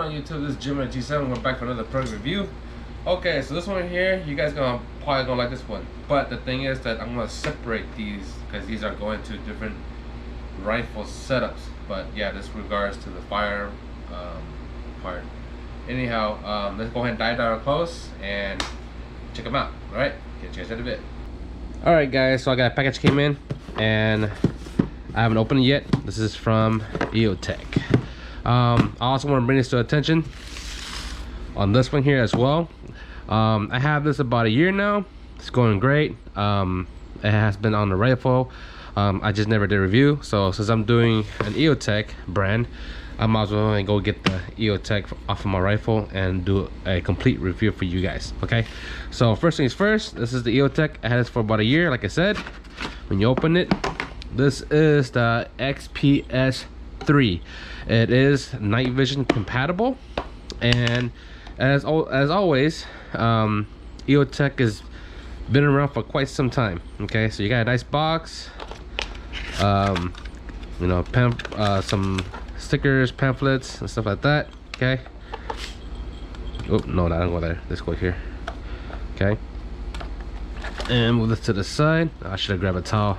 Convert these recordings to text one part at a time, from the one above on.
on YouTube? This is Gemini G7. We're back for another product review. Okay, so this one here, you guys probably gonna like this one. But the thing is that I'm gonna separate these because these are going to different rifle setups. But yeah, this regards to the fire part. Anyhow, let's go ahead and dive down close and check them out. All right, get you guys in a bit. All right, guys. So I got a package came in, and I haven't opened it yet. This is from Eotech. I also want to bring this to attention on this one here as well. I have this about a year now. It's going great. It has been on the rifle. I just never did a review. So since I'm doing an Eotech brand, I might as well go get the Eotech off of my rifle and do a complete review for you guys. Okay, so first things first, this is the Eotech. I had this for about a year, like I said. When you open it, this is the XPS 3. It is night vision compatible, and as always, Eotech has been around for quite some time. Okay, so you got a nice box, you know, some stickers, pamphlets, and stuff like that. Okay. Oh no, I don't go there. Let's go here. Okay. And move this to the side. I should have grabbed a towel.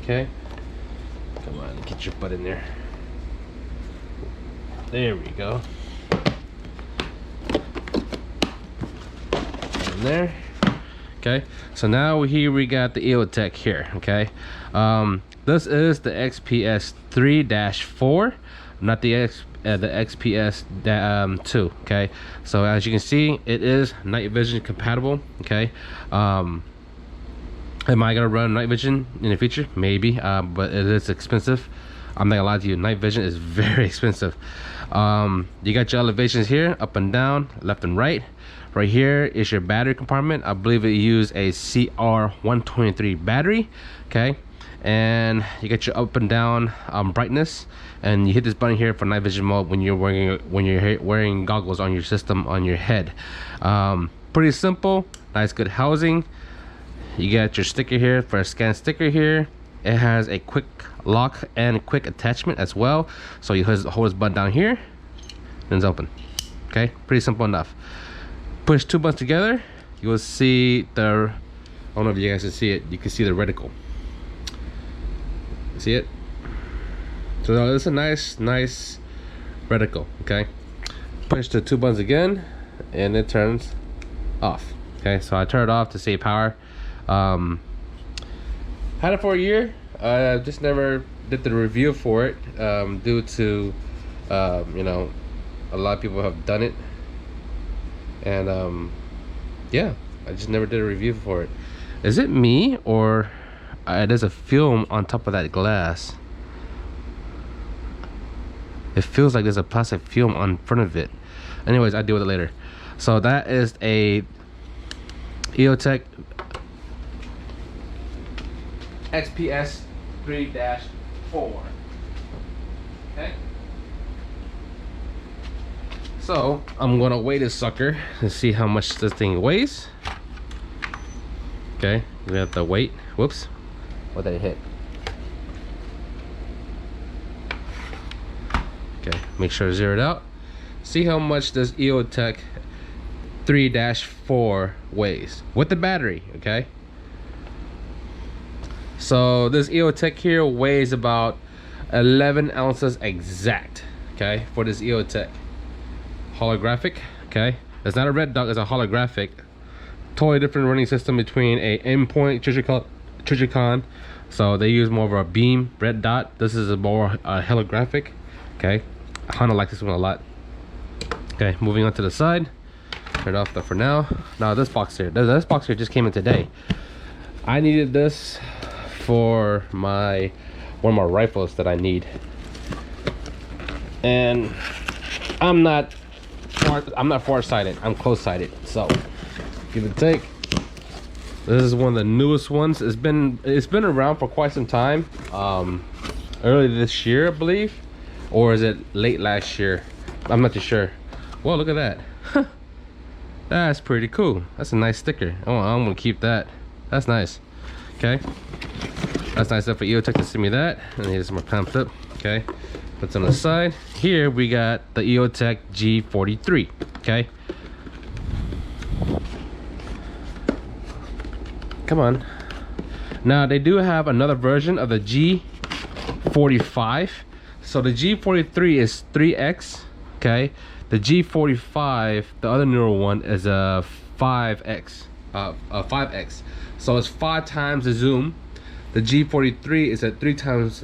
Okay. Come on, get your butt in there. There we go. In there. Okay. So now here we got the Eotech here. Okay. This is the XPS 3-4, not the XPS 2. Okay. So as you can see, it is night vision compatible. Okay. Am I gonna run night vision in the future? Maybe, but it is expensive. I'm not gonna lie to you, night vision is very expensive. You got your elevations here, up and down, left and right. Right here is your battery compartment. I believe it used a CR123 battery. Okay, and you get your up and down brightness, and you hit this button here for night vision mode when you're wearing goggles on your system on your head. Pretty simple, nice, good housing. You got your sticker here for a scan sticker here. It has a quick lock and quick attachment as well. So you hold this button down here, and it's open. Okay, pretty simple enough. Push two buttons together, you will see the, I don't know if you guys can see it, you can see the reticle. See it? So it's a nice reticle. Okay, push the two buttons again, and it turns off. Okay, so I turn it off to save power. Had it for a year. Just never did the review for it due to you know, a lot of people have done it, and yeah, I just never did a review for it. Is it me, or there's a film on top of that glass? It feels like there's a plastic film on front of it. Anyways, I'll deal with it later. So that is a Eotech XPS 3-4. Okay, so I'm gonna weigh this sucker and see how much this thing weighs. Okay, we have the weight. Whoops, what did I hit? Okay, make sure to zero it out. See how much this Eotech 3-4 weighs with the battery. Okay, so this Eotech here weighs about 11 ounces exact. Okay, for this Eotech holographic. Okay, it's not a red dot, it's a holographic. Totally different running system between a endpoint Trijicon. So they use more of a beam red dot. This is a more holographic. Okay, I kind of like this one a lot. Okay, moving on to the side. Turn it off for now. Now this box here, this box here just came in today. I needed this for one of my rifles that I need, and I'm not far-sighted, I'm close-sighted. So give it a take. This is one of the newest ones. It's been around for quite some time. Early this year, I believe, or is it late last year? I'm not too sure. Well, look at that. That's pretty cool. That's a nice sticker. Oh, I'm gonna keep that. That's nice. Okay, that's nice enough for Eotech to send me that. And here's my pamphlet. Okay, Put on the side. Here we got the Eotech G43. Okay. Come on. Now they do have another version of the G45. So the G43 is 3x. Okay. The G45, the other newer one, is a 5x. 5x. So it's 5 times the zoom. The G43 is at 3 times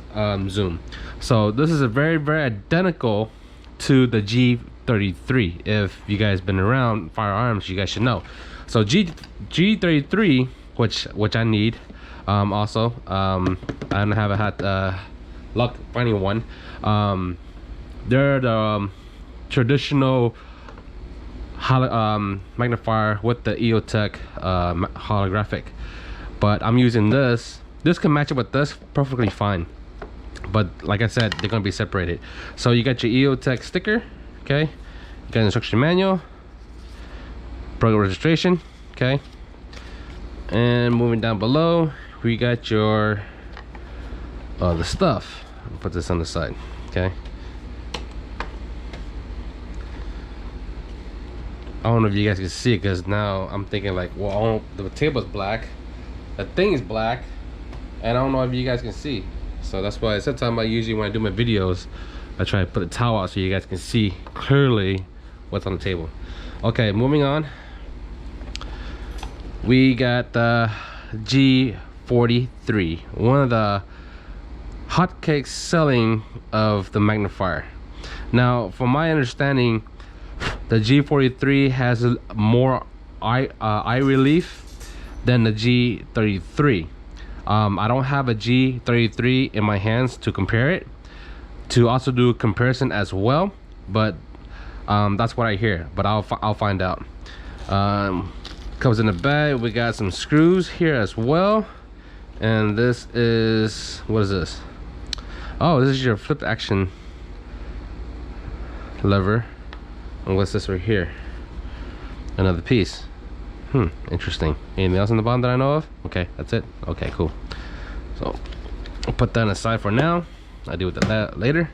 zoom. So this is a very identical to the G33. If you guys been around firearms, you guys should know. So G33, which I need. Also, I haven't had luck finding one. They're the traditional magnifier with the Eotech holographic, but I'm using this. This can match up with this perfectly fine, but like I said, they're gonna be separated. So you got your Eotech sticker, okay, you got an instruction manual, program registration, okay, and moving down below we got your the stuff. I'll put this on the side, okay. I don't know if you guys can see it, because now I'm thinking like, well, the table's black, the thing is black, and I don't know if you guys can see. So that's why sometimes usually when I do my videos, I try to put a towel out so you guys can see clearly what's on the table. Okay, moving on. We got the G43, one of the hotcakes selling of the magnifier. Now, from my understanding, the G43 has more eye relief than the G33. I don't have a G33 in my hands to compare it, to also do a comparison as well, but that's what I hear. But I'll find out. Comes in the bag. We got some screws here as well, and this is, what is this? Oh, this is your flip action lever. And what's this right here? Another piece. Interesting. Anything else on the bottom that I know of? Okay, that's it. Okay, cool. So I'll put that aside for now. I'll deal with that later.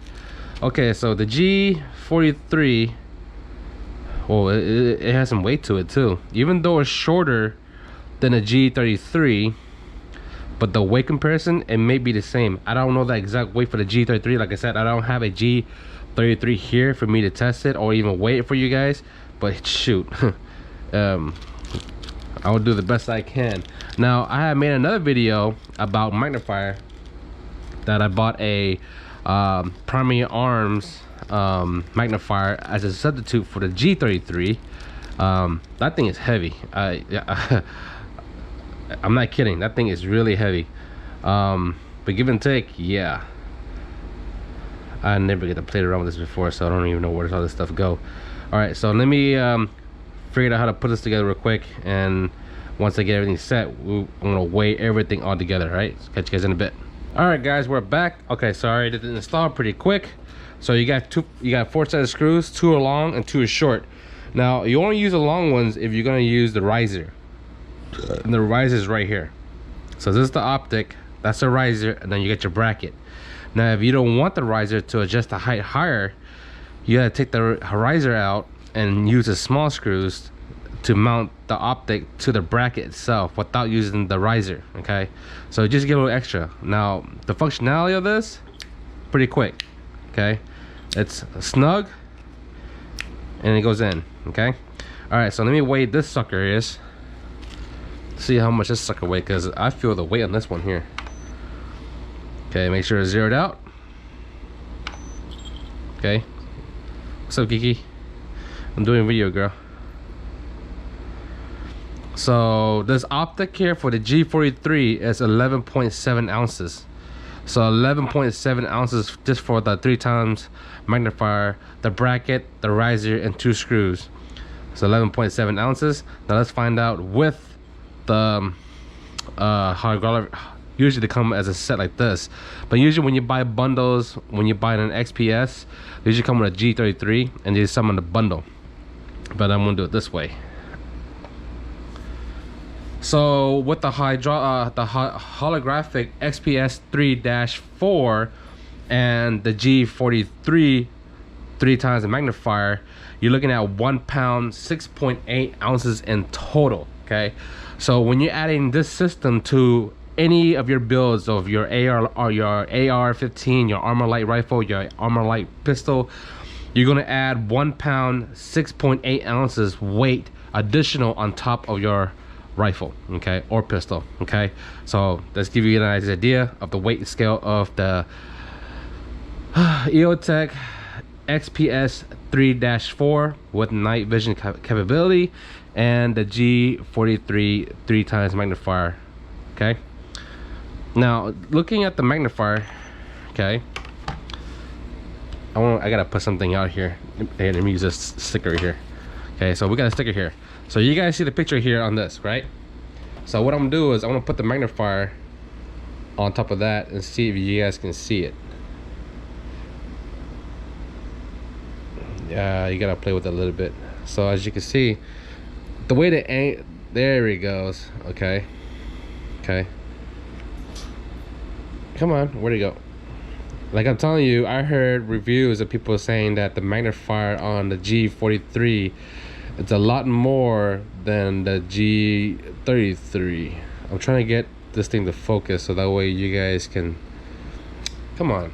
Okay, so the G43, well, it has some weight to it too. Even though it's shorter than a G33, but the weight comparison, it may be the same. I don't know the exact weight for the G33. Like I said, I don't have a G33 here for me to test it or even weigh it for you guys, but shoot. I will do the best I can. Now, I have made another video about magnifier that I bought a Primary Arms magnifier as a substitute for the G33. That thing is heavy. I'm not kidding, that thing is really heavy. But give and take, yeah. I never get to play around with this before, so I don't even know where all this stuff go. All right, so let me figure out how to put this together real quick, and once I get everything set, I'm gonna weigh everything all together. All right, so catch you guys in a bit. All right, guys, we're back. Okay, sorry, I did the install pretty quick. So you got 4 sets of screws. 2 are long and 2 are short. Now you only use the long ones if you're gonna use the riser, and the riser is right here. So this is the optic, that's the riser, and then you get your bracket. Now if you don't want the riser to adjust the height higher, you gotta take the riser out and use the small screws to mount the optic to the bracket itself without using the riser. Okay, so just get a little extra. Now the functionality of this, pretty quick. Okay, it's snug and it goes in. Okay, all right, so let me weigh this sucker is, see how much this sucker weighs, because I feel the weight on this one here. Okay, make sure it's zeroed out. Okay, what's up, Kiki? I'm doing a video, girl. So this optic here for the G43 is 11.7 ounces. So 11.7 ounces just for the 3 times magnifier, the bracket, the riser, and 2 screws. So 11.7 ounces. Now let's find out with the holographic. Usually they come as a set like this, but usually when you buy bundles, when you buy an XPS, they usually come with a G33 and there's some in the bundle. But I'm gonna do it this way. So with the holographic XPS 3-4 and the G43 3 times the magnifier, you're looking at 1 pound 6.8 ounces in total. Okay, so when you're adding this system to any of your builds of your AR or your AR-15, your Armalite rifle, your Armalite pistol, you're gonna add 1 pound 6.8 ounces weight additional on top of your rifle, okay, or pistol. Okay, so let's give you an idea of the weight scale of the Eotech XPS 3-4 with night vision capability, and the G43 3 times magnifier. Okay, now looking at the magnifier, okay, I gotta put something out here. Hey, let me use this sticker here. Okay, so we got a sticker here. So you guys see the picture here on this, right? So what I'm gonna do is I'm gonna put the magnifier on top of that and see if you guys can see it. Yeah, you gotta play with it a little bit. So as you can see, the way the there he goes. Okay, okay, come on, where'd he go? Like I'm telling you, I heard reviews of people saying that the magnifier on the G43, it's a lot more than the G33. I'm trying to get this thing to focus so that way you guys can, come on.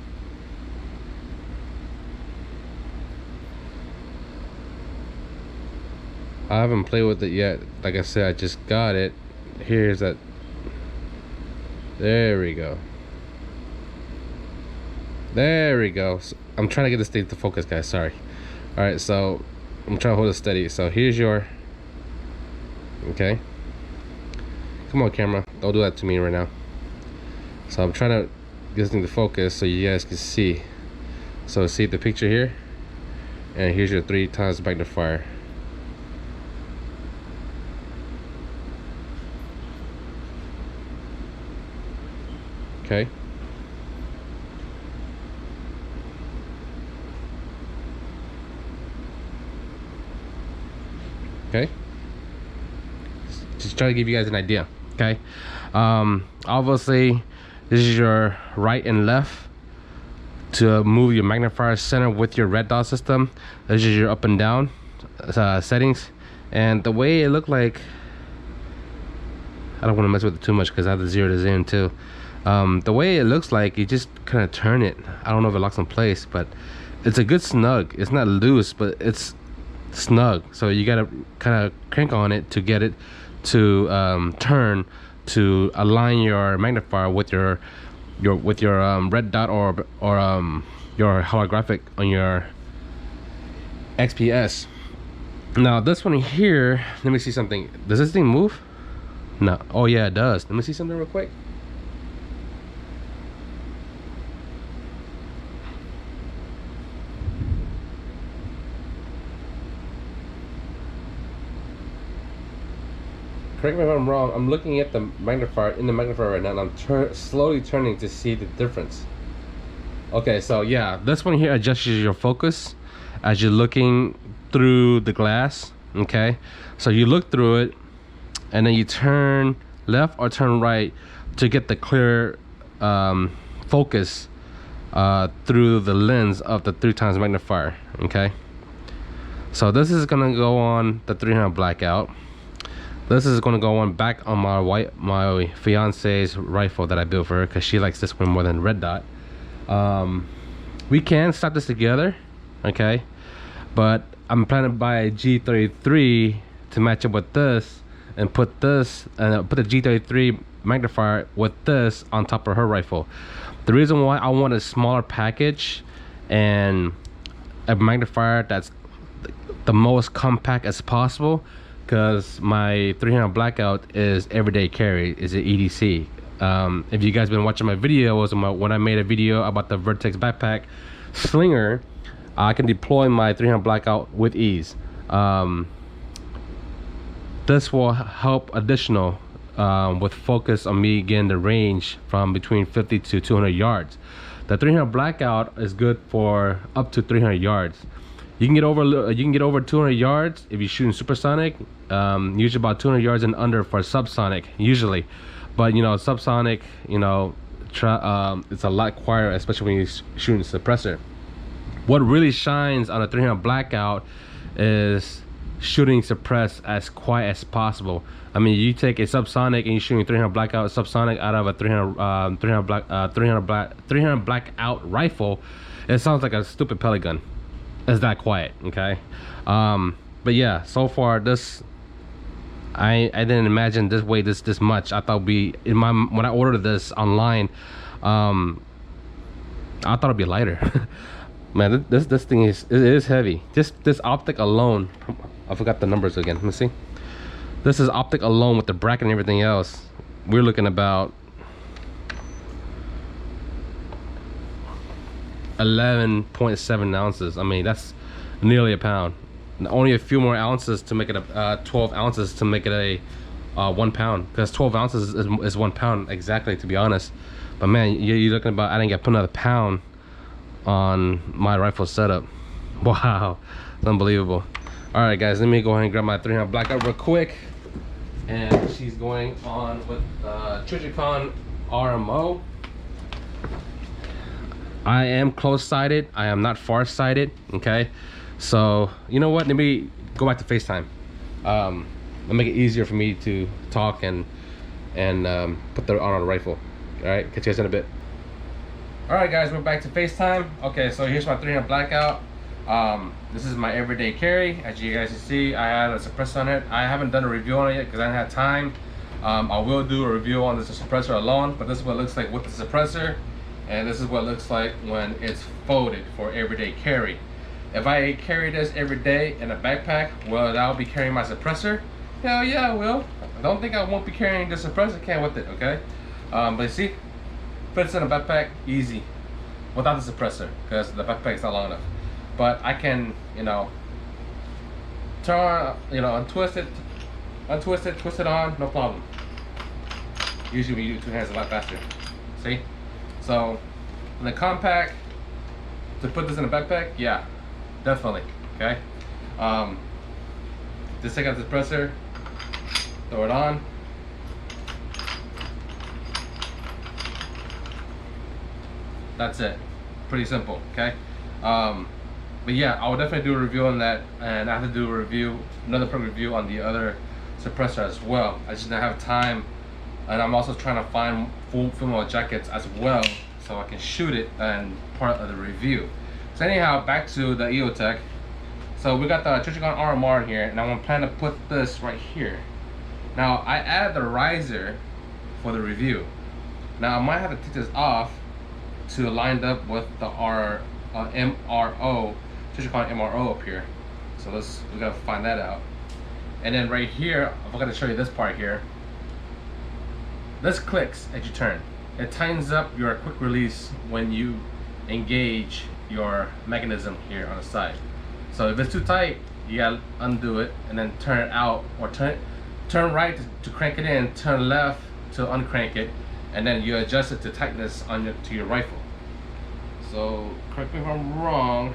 I haven't played with it yet. Like I said, I just got it. Here's that. There we go. There we go. So I'm trying to get this thing to focus, guys. Sorry. All right, so I'm trying to hold it steady. So here's your. Okay. Come on, camera. Don't do that to me right now. So I'm trying to get this thing to focus so you guys can see. So see the picture here, and here's your 3 times magnifier. Okay. Okay. Just try to give you guys an idea. Okay. Obviously, this is your right and left to move your magnifier center with your red dot system. This is your up and down settings, and the way it looked like, I don't want to mess with it too much because I have to zero this in too. The way it looks like, you just kind of turn it. I don't know if it locks in place, but it's a good snug. It's not loose, but it's snug. So you gotta kind of crank on it to get it to turn to align your magnifier with your red dot or your holographic on your XPS. Now this one here, let me see something. Does this thing move? No. Oh yeah, it does. Let me see something real quick. Correct me if I'm wrong. I'm looking at the magnifier in the magnifier right now, and I'm slowly turning to see the difference. Okay, so yeah, this one here adjusts your focus as you're looking through the glass. Okay, so you look through it, and then you turn left or turn right to get the clear focus through the lens of the 3 times magnifier. Okay, so this is gonna go on the 300 blackout. This is going to go on back on my fiance's rifle that I built for her because she likes this one more than red dot. We can slap this together, okay, but I'm planning to buy a G43 to match up with this and put this and put the G43 magnifier with this on top of her rifle. The reason why I want a smaller package and a magnifier that's the most compact as possible, because my 300 blackout is everyday carry, is an EDC. If you guys been watching my videos, when I made a video about the Vertx backpack slinger, I can deploy my 300 blackout with ease. This will help additional with focus on me getting the range from between 50 to 200 yards. The 300 blackout is good for up to 300 yards. You can get over 200 yards if you're shooting supersonic. Usually about 200 yards and under for subsonic usually, but you know, subsonic, you know, it's a lot quieter, especially when you're shooting suppressor. What really shines on a 300 blackout is shooting suppress as quiet as possible. I mean, you take a subsonic and you're shooting 300 blackout subsonic out of a 300 blackout rifle, it sounds like a stupid pellet gun. It's that quiet, okay? But yeah, so far this, I didn't imagine this weigh this much. I thought when I ordered this online, I thought it'd be lighter. Man, this thing is heavy. This optic alone, I forgot the numbers again. Let me see. This is optic alone with the bracket and everything else. We're looking about 11.7 ounces. I mean, that's nearly a pound. Only a few more ounces to make it a 12 ounces to make it a 1 pound, because 12 ounces is 1 pound exactly, to be honest. But man, you're looking about, I didn't get put another pound on my rifle setup. Wow, it's unbelievable. All right guys, let me go ahead and grab my 300 blackout real quick, and she's going on with Trijicon RMO. I am close-sighted, I am not far-sighted, okay? So you know what, let me go back to FaceTime. It'll make it easier for me to talk and put the on the rifle. All right, catch you guys in a bit. All right guys, we're back to FaceTime. Okay, so here's my 300 blackout. This is my everyday carry. As you guys can see, I had a suppressor on it. I haven't done a review on it yet because I didn't have time. I will do a review on this suppressor alone, but this is what it looks like with the suppressor, and this is what it looks like when it's folded for everyday carry. If I carry this every day in a backpack, will I be carrying my suppressor? Hell yeah, I will. I don't think I won't be carrying the suppressor can with it, okay? But you see, fits in a backpack easy without the suppressor because the backpack is not long enough. But I can, you know, untwist it, twist it on, no problem. Usually when you do two hands, a lot faster. See? So, in the compact, to put this in a backpack, yeah, definitely. Okay. Just take out the suppressor, throw it on. That's it. Pretty simple. Okay. But yeah, I will definitely do a review on that, and I have to do a review, another product review on the other suppressor as well. I just didn't have time, and I'm also trying to find full female jackets as well, so I can shoot it and part of the review. So anyhow, back to the Eotech. So we got the Trijicon RMR here, and I'm planning to put this right here. Now I added the riser for the review. Now I might have to take this off to line up with the MRO, Trijicon MRO up here. So we gotta find that out. And then right here, I forgot to show you this part here. This clicks as you turn. It tightens up your quick release when you engage your mechanism here on the side. So if it's too tight, you gotta undo it and then turn it out, or turn right to crank it in, turn left to uncrank it, and then you adjust it to tightness to your rifle. So correct me if I'm wrong.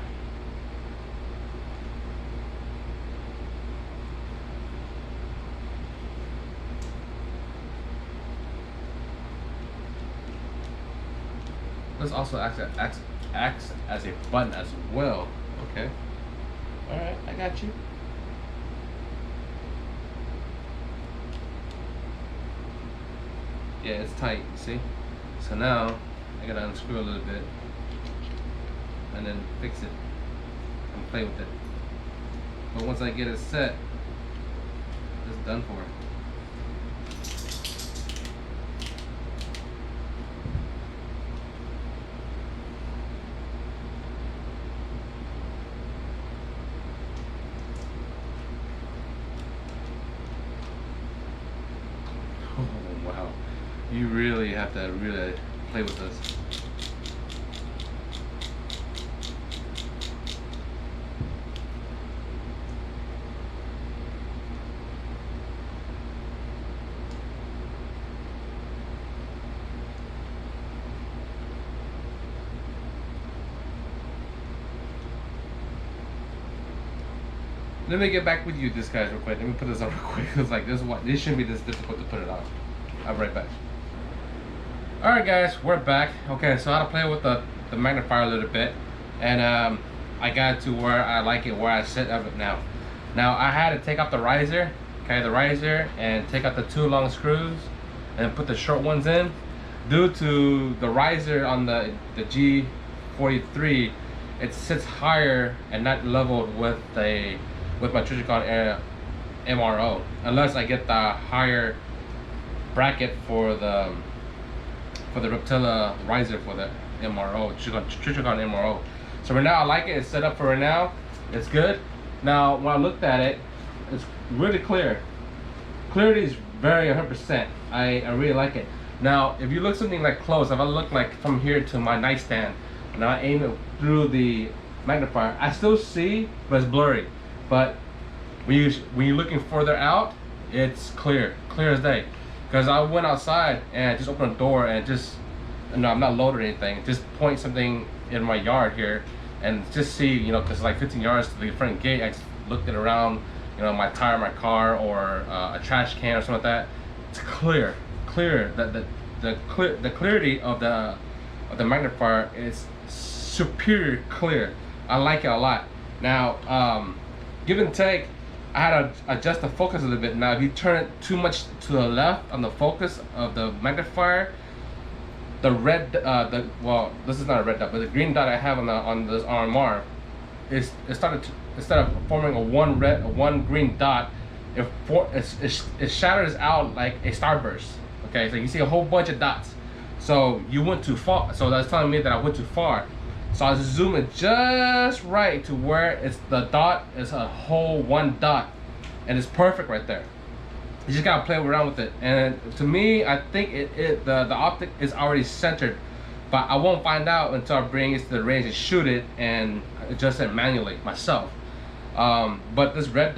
This also acts as a button as well. Okay. All right, I got you. Yeah, it's tight, you see? So now I gotta unscrew a little bit and then fix it and play with it. But once I get it set, it's done for. Oh wow, you really have to really play with this. Let me get back with you, this guys, real quick. Let me put this on real quick. It's like this shouldn't be this difficult to put it on. I'll be right back. Alright guys, we're back. Okay, so I had to play with the magnifier a little bit, and I got it to where I like it, where I set of it now. Now I had to take off the riser, and take out the 2 long screws and put the short ones in. Due to the riser on the G43, it sits higher and not leveled with my Trijicon MRO, unless I get the higher bracket for the Reptilla riser for the MRO, Trijicon MRO. So right now I like it. It's set up for right now. It's good. Now when I looked at it, it's really clear. Clarity is very 100%. I really like it. Now if you look something like close, if I look like from here to my nightstand, and I aim it through the magnifier, I still see, but it's blurry. But when you're looking further out, it's clear as day. Because I went outside and just opened a door and just, no, I'm not loaded or anything, just point something in my yard here and just see, you know, because like 15 yards to the front gate, I just looked it around, you know, my tire, my car, or a trash can or something like that. It's clear. The clarity of the magnifier is superior clear. I like it a lot. Now, give and take, I had to adjust the focus a little bit. Now if you turn it too much to the left on the focus of the magnifier, the red well, this is not a red dot, but the green dot I have on this RMR is instead of forming a one green dot, it shatters out like a starburst. Okay, so you see a whole bunch of dots. So you went too far. So that's telling me that I went too far. So I was zooming just right to where the dot is a whole one dot, and it's perfect right there. You just gotta play around with it. And to me, I think the optic is already centered, but I won't find out until I bring it to the range and shoot it and adjust it manually myself. But this green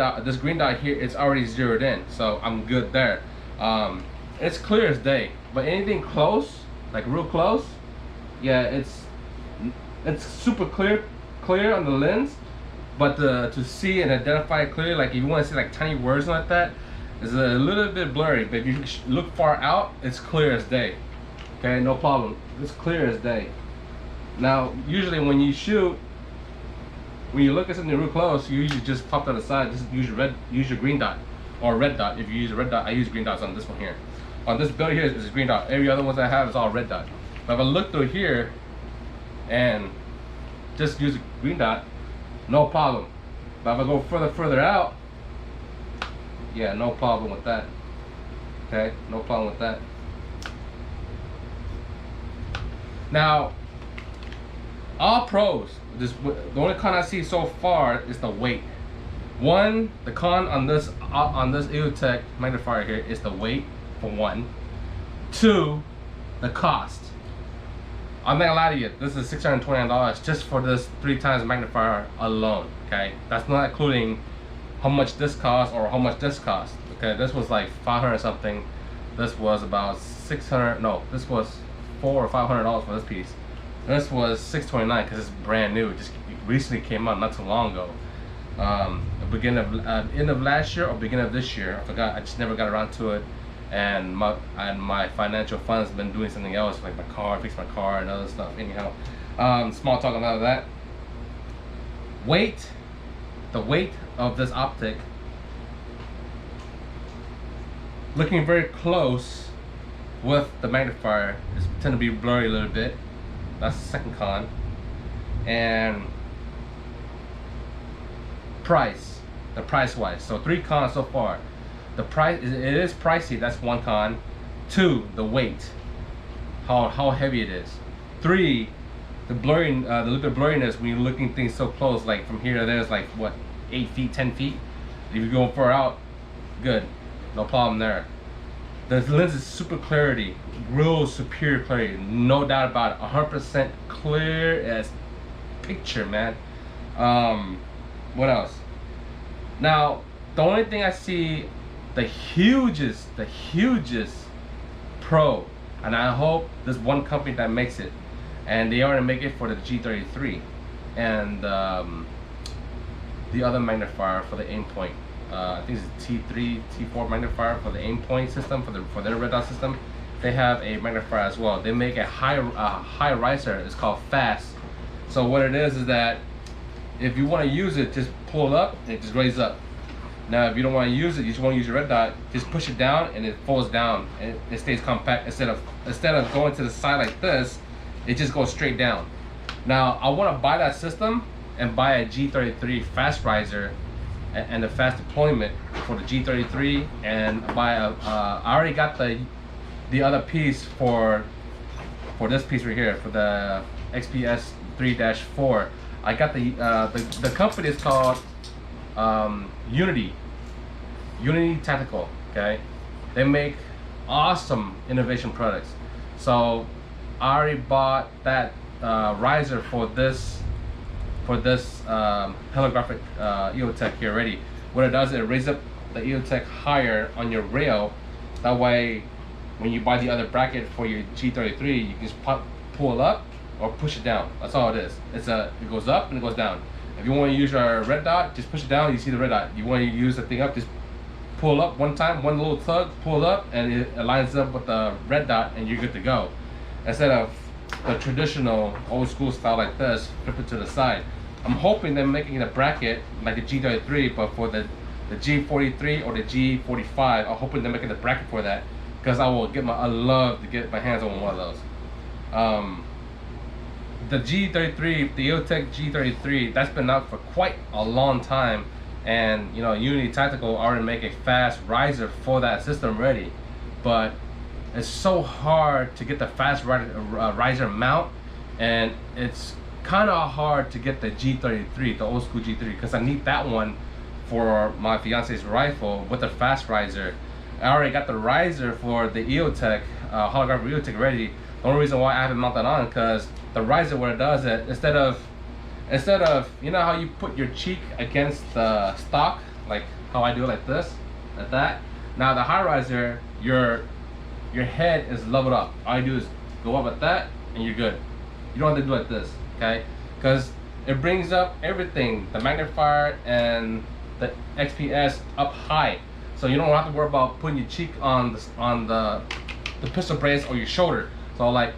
dot here, it's already zeroed in, so I'm good there. It's clear as day. But anything close, like real close, yeah, it's super clear on the lens, but to see and identify it clearly, like if you want to see like tiny words like that, is a little bit blurry. But if you look far out, it's clear as day. Okay, no problem. It's clear as day. Now, usually when you shoot, when you look at something real close, you usually just pop that aside. Just use your green dot or red dot. If you use a red dot, I use green dots on this one here. On this build here is green dot. Every other ones I have is all red dot. But if I look through here and just use a green dot, no problem. But if I go further out, yeah, no problem with that. Okay, no problem with that. Now, all pros, the only con I see so far is the weight. One, the con on this Eotech magnifier here is the weight, for one. Two, the cost. I'm not gonna lie to you, this is $629 just for this 3 times magnifier alone. Okay, that's not including how much this costs or how much this costs. Okay, this was like 500 something. This was about 600. No, this was $400 or $500 for this piece. This was $629 because it's brand new. It just recently came out not too long ago. End of last year or beginning of this year. I forgot. I just never got around to it. And my financial funds been doing something else, like my car, fix my car and other stuff. Anyhow, small talk about that. Weight, the weight of this optic, looking very close with the magnifier, is tend to be blurry a little bit. That's the second con. And price, the price wise. So 3 cons so far. The price, it is pricey, that's one con. 2, the weight, how heavy it is. 3, the blurring, the little bit of blurriness when you're looking things so close, like from here to there is like what, 8 feet, 10 feet. If you go far out, good, no problem there. The lens is super clarity, real superior clarity, no doubt about it. 100% clear as picture, man. What else? Now, the only thing I see, the hugest pro, and I hope there's one company that makes it, and they already make it for the G43 and the other magnifier for the aim point. I think it's T3, T4 magnifier for the aim point system, for their red dot system. they have a magnifier as well. They make a high riser. It's called fast. So what it is that if you want to use it, just pull up and just raise up. Now if you don't want to use it, you just want to use your red dot, just push it down and it falls down and it stays compact. Instead of going to the side like this, it just goes straight down. Now I want to buy that system and buy a G43 fast riser and the fast deployment for the G43, and buy a I already got the other piece for this piece right here, for the XPS 3-4. I got the company is called Unity Tactical. Okay, they make awesome innovation products. So I already bought that riser for this holographic Eotech here already. What it does is it raises up the Eotech higher on your rail. That way, when you buy the other bracket for your G43, you can just pull it up or push it down. That's all it is. It goes up and it goes down. If you want to use your red dot, just push it down. You see the red dot. You want to use the thing up, just pull up one time, one little tug, pull up, and it aligns up with the red dot, and you're good to go. Instead of the traditional old school style like this, flip it to the side. I'm hoping they're making a bracket like the G33, but for the G43 or the G45, I'm hoping they're making the bracket for that, because I love to get my hands on one of those. The G33, the Eotech G33, that's been out for quite a long time, and you know, Unity Tactical already make a fast riser for that system ready, but it's so hard to get the fast riser mount, and it's kind of hard to get the G33, the old school G3, because I need that one for my fiance's rifle with the fast riser. I already got the riser for the Eotech, holographic Eotech ready. The only reason why I haven't mounted on, because the riser, what it does is instead of you know how you put your cheek against the stock, like how I do it, like this, like that. Now the high riser, your head is leveled up. All you do is go up like that, and you're good. You don't have to do like this, okay? Because it brings up everything, the magnifier and the XPS up high, so you don't have to worry about putting your cheek on the pistol brace or your shoulder. So like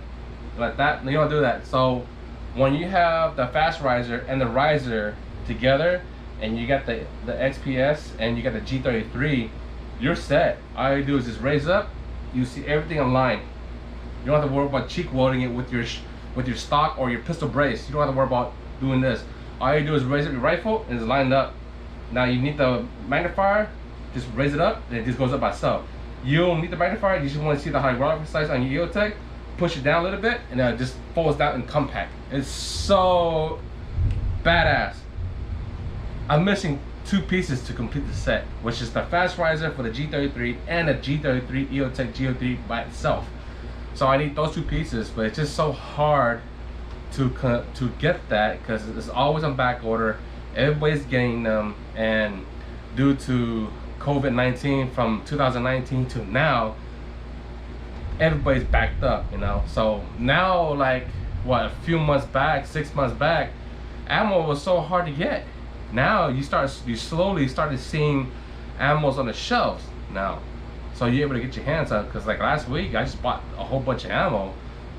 that, you don't do that. So when you have the fast riser and the riser together, and you got the XPS and you got the G33, you're set. All you do is just raise up. You see everything aligned. You don't have to worry about cheek welding it with your stock or your pistol brace. You don't have to worry about doing this. All you do is raise up your rifle and it's lined up. Now you need the magnifier, just raise it up and it just goes up by itself. You don't need the magnifier, you just want to see the hydraulic size on your Eotech. Push it down a little bit and it just folds down and compact. It's so badass. I'm missing two pieces to complete the set, which is the fast riser for the G33 and the G33 Eotech G43 by itself. So I need those two pieces, but it's just so hard to get that because it's always on back order. Everybody's getting them, and due to COVID-19 from 2019 to now, everybody's backed up, you know. So now, like what, a few months back, 6 months back, ammo was so hard to get. Now you slowly started seeing ammos on the shelves now, so you're able to get your hands on. Because like last week, I just bought a whole bunch of ammo,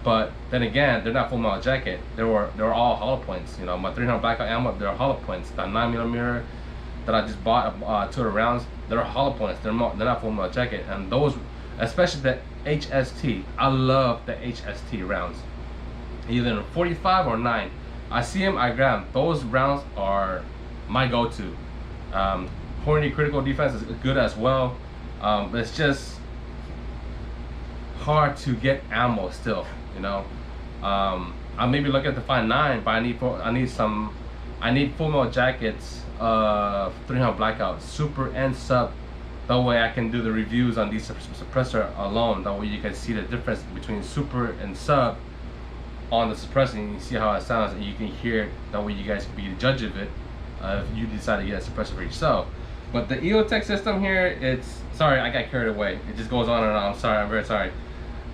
but then again, they're not full metal jacket. They were all hollow points. You know, my 300 blackout ammo, they're hollow points. The 9mm that I just bought, 200 rounds, they're hollow points. They're not full metal jacket, and those, especially the HST, I love the HST rounds, either 45 or 9. I see them, I grab them. Those rounds are my go-to. Horny critical defense is good as well. But it's just hard to get ammo still, you know. I may be looking to find 9, but I need full metal jackets, 300 blackout, super and sub. That way I can do the reviews on these suppressor alone. That way you can see the difference between super and sub on the suppressor, and you see how it sounds, and you can hear it. That way you guys can be the judge of it if you decide to get a suppressor for yourself. But the Eotech system here, it's, sorry, I got carried away. It just goes on and on. I'm sorry, I'm very sorry.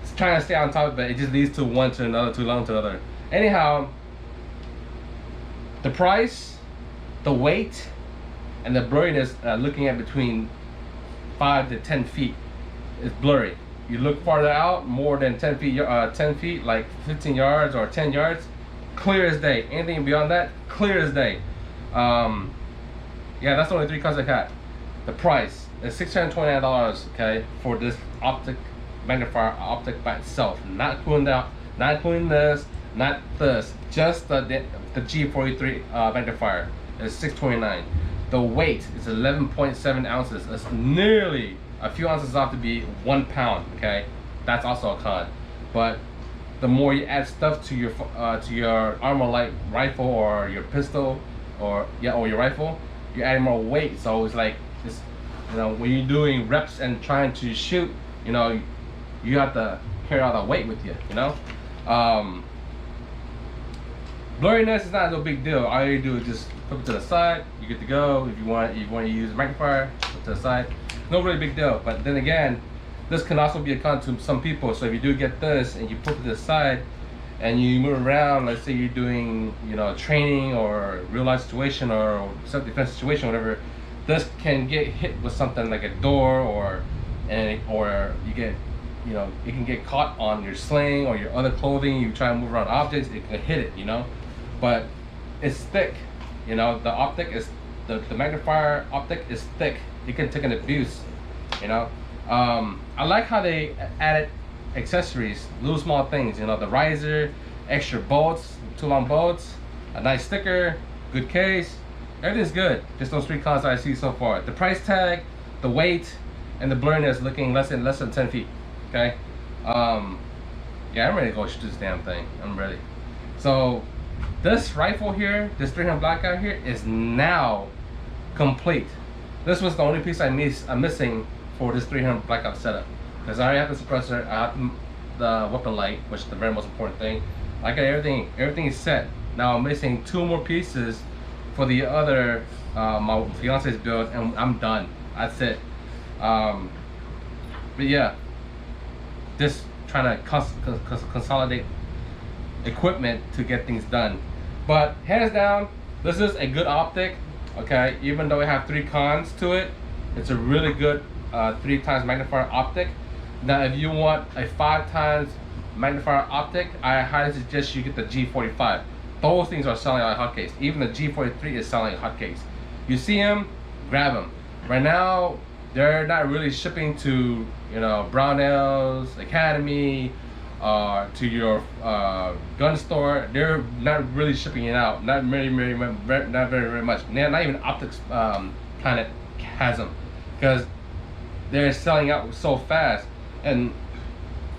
It's trying to stay on top of it, but it just leads to one to another, too long to another. Anyhow, the price, the weight, and the blurriness, looking at between 5 to 10 feet, is blurry. you look farther out, more than 10 feet, like 15 yards or 10 yards, clear as day. Anything beyond that, clear as day. Yeah, that's the only 3 colors I got. The price is $629, okay, for this optic magnifier optic by itself, not including that, not including this, not this, just the G43 magnifier is $629. The weight is 11.7 ounces. It's nearly a few ounces off to be 1 pound. Okay, that's also a con. But the more you add stuff to your Armalite rifle or your pistol or your rifle, you're adding more weight. So it's like this, you know, when you're doing reps and trying to shoot, you know, you have to carry all that weight with you. You know, blurriness is not no big deal. All you do is just flip it to the side. You get to go. If you want to use a magnifier, flip it to the side. No really big deal. But then again, this can also be a con to some people. So if you do get this and you put it to the side and you move around, let's say you're doing, you know, training or real life situation or self-defense situation, whatever, this can get hit with something like a door or you get, you know, it can get caught on your sling or your other clothing. You try to move around objects, it can hit it, you know. But it's thick, you know. The optic is the magnifier optic is thick. It can take an abuse, you know. I like how they added accessories, little small things, you know, the riser, extra bolts, 2 long bolts, a nice sticker, good case. Everything's good. Just those 3 cons I see so far. The price tag, the weight, and the blurriness looking less than 10 feet. Okay. Yeah, I'm ready to go shoot this damn thing. I'm ready. So this rifle here, this 300 blackout here, is now complete. This was the only piece I'm missing for this 300 blackout setup, because I already have the suppressor, I have the weapon light, which is the very most important thing. I got everything is set. Now I'm missing 2 more pieces for the other my fiance's build, and I'm done. That's it. But yeah, just trying to consolidate equipment to get things done. But hands down, this is a good optic. Okay, even though it have 3 cons to it, it's a really good 3 times magnifier optic. Now if you want a 5 times magnifier optic, I highly suggest you get the G45. Those things are selling like hotcakes. Even the G43 is selling like hotcakes. You see them, grab them. Right now, they're not really shipping to, you know, Brownells, Academy, to your gun store. They're not really shipping it out. Not very much. Not even Optics Planet has them, because they're selling out so fast. And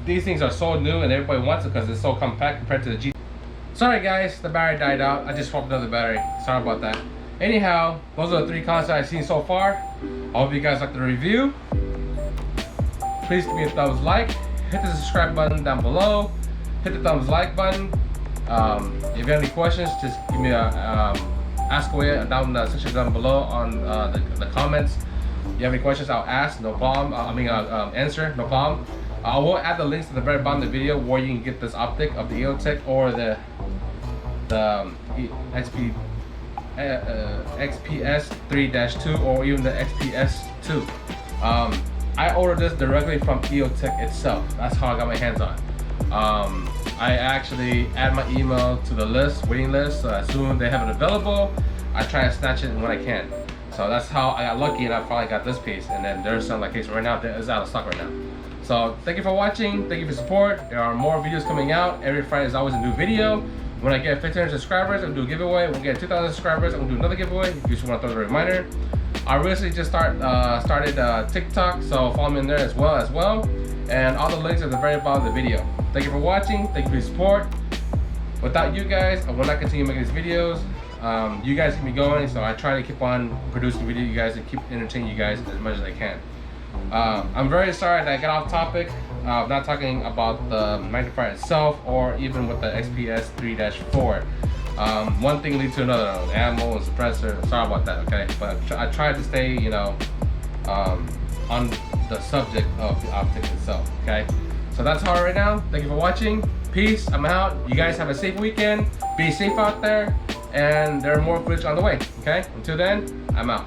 these things are so new, and everybody wants it because it's so compact compared to the G. Sorry guys, the battery died out. I just swapped another battery. Sorry about that. Anyhow, those are the 3 concepts I've seen so far. I hope you guys like the review. Please give me a thumbs like. Hit the subscribe button down below. Hit the thumbs like button. If you have any questions, just give me a ask away down in the section down below on the comments. If you have any questions, I'll ask, no problem. I'll answer, no problem. I will add the links to the very bottom of the video where you can get this optic of the Eotech or the XPS 3-2 or even the XPS 2. I ordered this directly from Eotech itself. That's how I got my hands on. I actually add my email to the list, waiting list, so as soon as they have it available, I try to snatch it when I can. So that's how I got lucky and I finally got this piece. And then there's some like case right now that is out of stock right now. So thank you for watching, thank you for support. There are more videos coming out. Every Friday is always a new video. When I get 1,500 subscribers, I'm gonna do a giveaway. When we get 2,000 subscribers, I'm gonna do another giveaway. If you just want to throw a reminder. I recently just started TikTok, so follow me in there as well. And all the links are at the very bottom of the video. Thank you for watching, thank you for your support. Without you guys, I will not continue making these videos. You guys keep me going, so I try to keep on producing videos you guys and keep entertaining you guys as much as I can. I'm very sorry that I got off topic, not talking about the magnifier itself or even with the XPS 3-4. One thing leads to another, ammo and suppressor. Sorry about that, okay? But I tried to stay, you know, on the subject of the optic itself, okay? So that's all right now. Thank you for watching. Peace. I'm out. You guys have a safe weekend. Be safe out there. And there are more footage on the way, okay? Until then, I'm out.